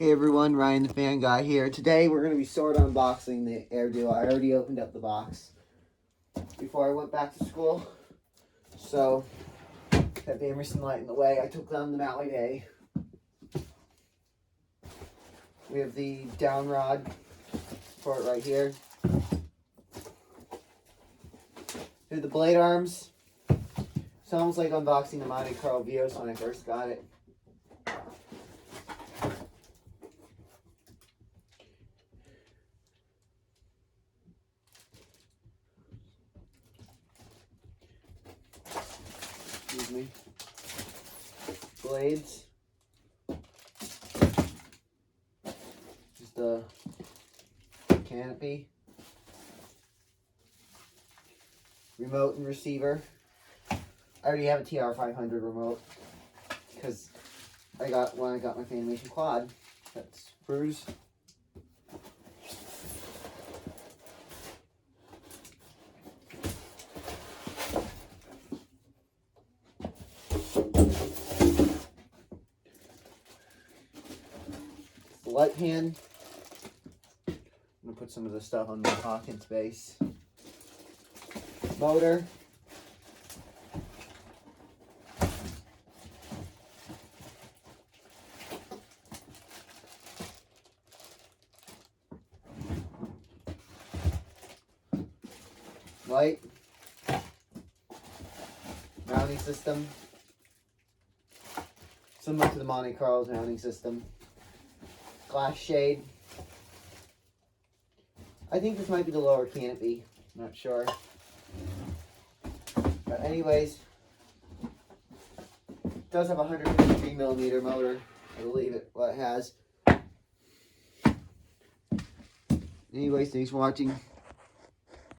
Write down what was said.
Hey everyone, Ryan the Fan Guy here. Today we're going to be sort of unboxing the Aireduo. I already opened up the box before I went back to school. So, that Fanimation light in the way, I took down the Maui Day. We have the down rod for it right here. Through the blade arms. It's almost like unboxing the Monte Carlo Vios when I first got it. Excuse me. Blades. Just a canopy. Remote and receiver. I already have a TR500 remote because I got when I got my Fanimation quad. That's Bruce. The light pan. I'm gonna put some of the stuff on my pocket space. Motor. Light. Mounting system. Similar to the Monte Carlo's mounting system. Glass shade. I think this might be the lower canopy. Not sure. But anyways, it does have a 153mm motor. I believe it has. Anyways, thanks for watching.